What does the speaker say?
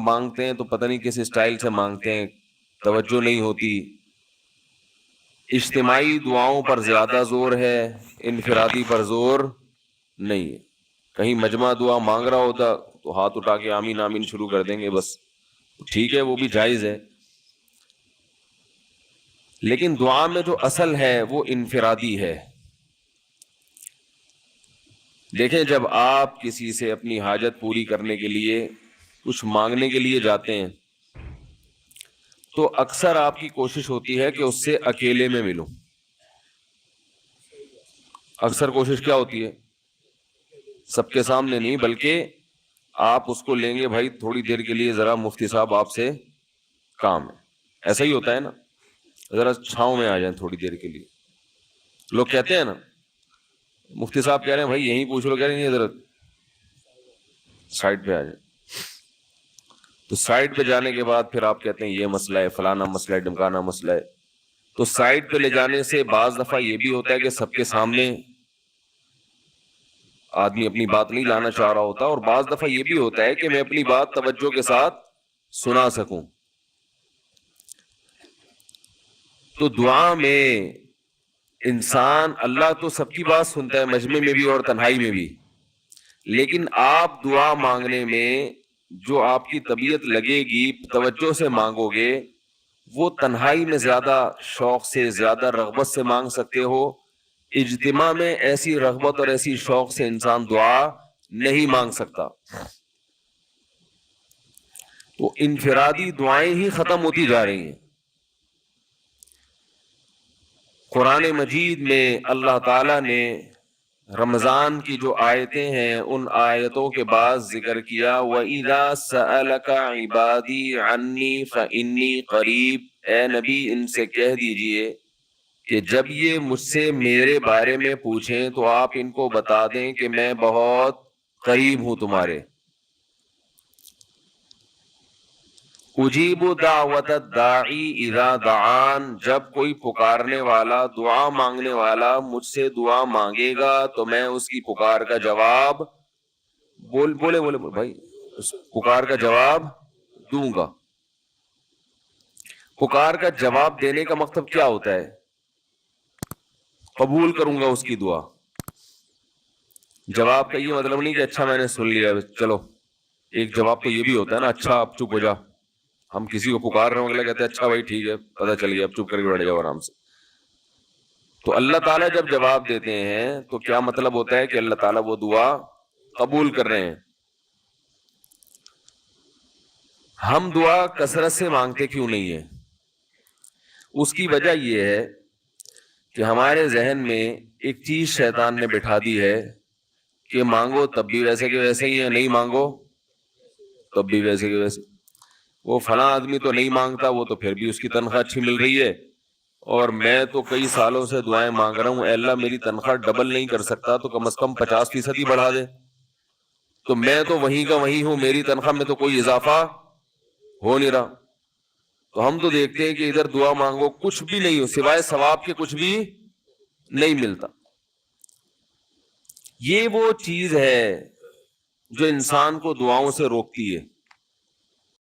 مانگتے ہیں تو پتہ نہیں کس اسٹائل سے مانگتے ہیں، توجہ نہیں ہوتی. اجتماعی دعاؤں پر زیادہ زور ہے، انفرادی پر زور نہیں ہے. کہیں مجمع دعا مانگ رہا ہوتا تو ہاتھ اٹھا کے آمین آمین شروع کر دیں گے، بس ٹھیک ہے، وہ بھی جائز ہے. لیکن دعا میں جو اصل ہے وہ انفرادی ہے. دیکھیں، جب آپ کسی سے اپنی حاجت پوری کرنے کے لیے کچھ مانگنے کے لیے جاتے ہیں تو اکثر آپ کی کوشش ہوتی ہے کہ اس سے اکیلے میں ملوں. اکثر کوشش کیا ہوتی ہے؟ سب کے سامنے نہیں، بلکہ آپ اس کو لیں گے، بھائی تھوڑی دیر کے لیے ذرا مفتی صاحب آپ سے کام ہے. ایسا ہی ہوتا ہے نا، ذرا چھاؤں میں آ جائیں تھوڑی دیر کے لیے. لوگ کہتے ہیں نا، مفتی صاحب کہہ رہے ہیں بھائی یہیں پوچھ لو، کہہ رہے ہیں حضرت سائڈ پہ آ جائیں. تو سائڈ پہ جانے کے بعد پھر آپ کہتے ہیں یہ مسئلہ ہے، فلانا مسئلہ ہے، ڈمکانا مسئلہ ہے. تو سائڈ پہ لے جانے سے بعض دفعہ یہ بھی ہوتا ہے کہ سب کے سامنے آدمی اپنی بات نہیں لانا چاہ رہا ہوتا، اور بعض دفعہ یہ بھی ہوتا ہے کہ میں اپنی بات توجہ کے ساتھ سنا سکوں. تو دعا میں انسان، اللہ تو سب کی بات سنتا ہے، مجمع میں بھی اور تنہائی میں بھی، لیکن آپ دعا مانگنے میں جو آپ کی طبیعت لگے گی، توجہ سے مانگو گے، وہ تنہائی میں زیادہ شوق سے، زیادہ رغبت سے مانگ سکتے ہو. اجتماع میں ایسی رغبت اور ایسی شوق سے انسان دعا نہیں مانگ سکتا. تو انفرادی دعائیں ہی ختم ہوتی جا رہی ہیں. قرآن مجید میں اللہ تعالیٰ نے رمضان کی جو آیتیں ہیں ان آیتوں کے بعد ذکر کیا، وَإِذَا سَأَلَكَ عِبَادِي عَنِّي فَإِنِّي قَرِيبٌ. اے نبی ان سے کہہ دیجئے کہ جب یہ مجھ سے میرے بارے میں پوچھیں تو آپ ان کو بتا دیں کہ میں بہت قریب ہوں تمہارے. اجیب دعوت الداعی اذا دعان. جب کوئی پکارنے والا، دعا مانگنے والا مجھ سے دعا مانگے گا تو میں اس کی پکار کا جواب بولے بھائی، اس پکار کا جواب دوں گا. پکار کا جواب دینے کا مطلب کیا ہوتا ہے؟ قبول کروں گا اس کی دعا. جواب کا یہ مطلب نہیں کہ اچھا میں نے سن لیا چلو. ایک جواب تو یہ بھی ہوتا ہے نا، اچھا اب چپ ہو جا. ہم کسی کو پکار رہے ہوں، اگلا کہتے ہیں اچھا بھائی ٹھیک ہے، پتہ چل گیا، اب چپ کر کے بیٹھ جاؤ آرام سے. تو اللہ تعالیٰ جب جواب دیتے ہیں تو کیا مطلب ہوتا ہے کہ اللہ تعالیٰ وہ دعا قبول کر رہے ہیں. ہم دعا کثرت سے مانگتے کیوں نہیں ہیں؟ اس کی وجہ یہ ہے کہ ہمارے ذہن میں ایک چیز شیطان نے بٹھا دی ہے کہ مانگو تب بھی ویسے کہ ویسے ہی ہے، نہیں مانگو تب بھی ویسے کہ ویسے. وہ فلاں آدمی تو نہیں مانگتا، وہ تو پھر بھی اس کی تنخواہ اچھی مل رہی ہے، اور میں تو کئی سالوں سے دعائیں مانگ رہا ہوں، اے اللہ میری تنخواہ ڈبل نہیں کر سکتا تو کم از کم 50% ہی بڑھا دے. تو میں تو وہیں کا وہیں ہوں، میری تنخواہ میں تو کوئی اضافہ ہو نہیں رہا. تو ہم تو دیکھتے ہیں کہ ادھر دعا مانگو کچھ بھی نہیں ہو، سوائے ثواب کے کچھ بھی نہیں ملتا. یہ وہ چیز ہے جو انسان کو دعاؤں سے روکتی ہے.